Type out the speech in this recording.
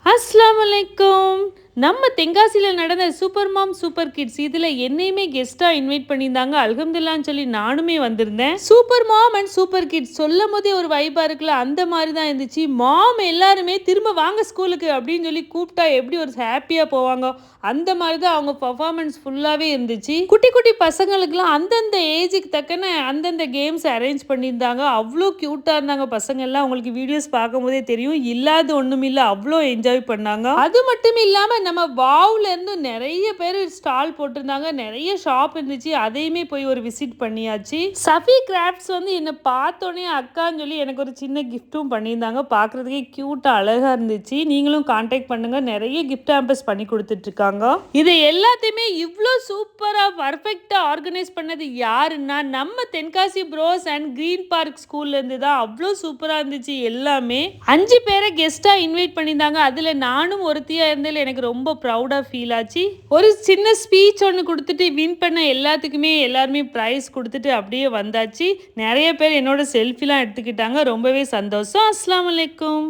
அஸ்ஸலாமு அலைக்கும். நம்ம தென்காசியில் நடந்த சூப்பர் மாம் சூப்பர் கிட்ஸ் இதில் என்னையுமே கெஸ்ட்டாக இன்வைட் பண்ணியிருந்தாங்க. அல்ஹம்துலில்லாஹ்னு சொல்லி நானுமே வந்திருந்தேன். Super mom and super kids சொல்லும் போதே ஒரு வைப்பாக இருக்குல்ல, அந்த மாதிரி தான் இருந்துச்சு. மாம் எல்லாருமே திரும்ப வாங்க ஸ்கூலுக்கு அப்படின்னு சொல்லி கூப்பிட்டா எப்படி ஒரு ஹாப்பியாக போவாங்க, அந்த மாதிரி தான் அவங்க பர்ஃபார்மன்ஸ் ஃபுல்லாகவே இருந்துச்சு. குட்டி குட்டி பசங்களுக்குலாம் அந்தந்த ஏஜுக்கு தக்கன அந்தந்த கேம்ஸ் அரேஞ்ச் பண்ணியிருந்தாங்க. அவ்வளோ க்யூட்டாக இருந்தாங்க பசங்க எல்லாம். உங்களுக்கு வீடியோஸ் பார்க்கும்போதே தெரியும், இல்லாத ஒன்றும் இல்லை, அவ்வளோ என்ஜாய் பண்ணாங்க. அது மட்டும் இல்லாமல் நம்ம வாவ்ல இருந்து நிறைய பேர் ஸ்டால் போட்டிருந்தாங்க, நிறைய ஷாப் இருந்துச்சு, அதையுமே போய் ஒரு விசிட் பண்ணியாச்சு. சஃபி கிராஃப்ட்ஸ் வந்து என்னை பார்த்தோன்னே அக்கான்னு சொல்லி எனக்கு ஒரு சின்ன கிஃப்ட்டும் பண்ணியிருந்தாங்க. பார்க்குறதுக்கே க்யூட்டாக அழகாக இருந்துச்சு. நீங்களும் கான்டாக்ட் பண்ணுங்க, நிறைய கிஃப்ட் ஆம்பஸ் பண்ணி கொடுத்துட்டு இருக்காங்க. இது எல்லாத்தையுமே இவ்வளோ சூப்பராக பர்ஃபெக்டாக ஆர்கனைஸ் பண்ணது யாருன்னா நம்ம Tenkasi bros and Green Park ஸ்கூல்ல இருந்து தான். அவ்வளோ சூப்பராக இருந்துச்சு. எல்லாமே 5 பேரை கெஸ்ட்டாக இன்வைட் பண்ணியிருந்தாங்க. அதில் நானும் ஒருத்தியாக இருந்ததில் எனக்கு ரொம்ப ப்ரௌடாக ஃபீல் ஆச்சு. ஒரு சின்ன ஸ்பீச் ஒன்று கொடுத்துட்டு வின் பண்ண எல்லாத்துக்குமே எல்லாருமே ப்ரைஸ் கொடுத்துட்டு அப்படியே வந்தாச்சு. நிறைய பேர் என்னோட செல்ஃபிலாம் எடுத்துக்கிட்டாங்க. ரொம்பவே சந்தோஷம். அஸ்ஸலாமு அலைக்கும்.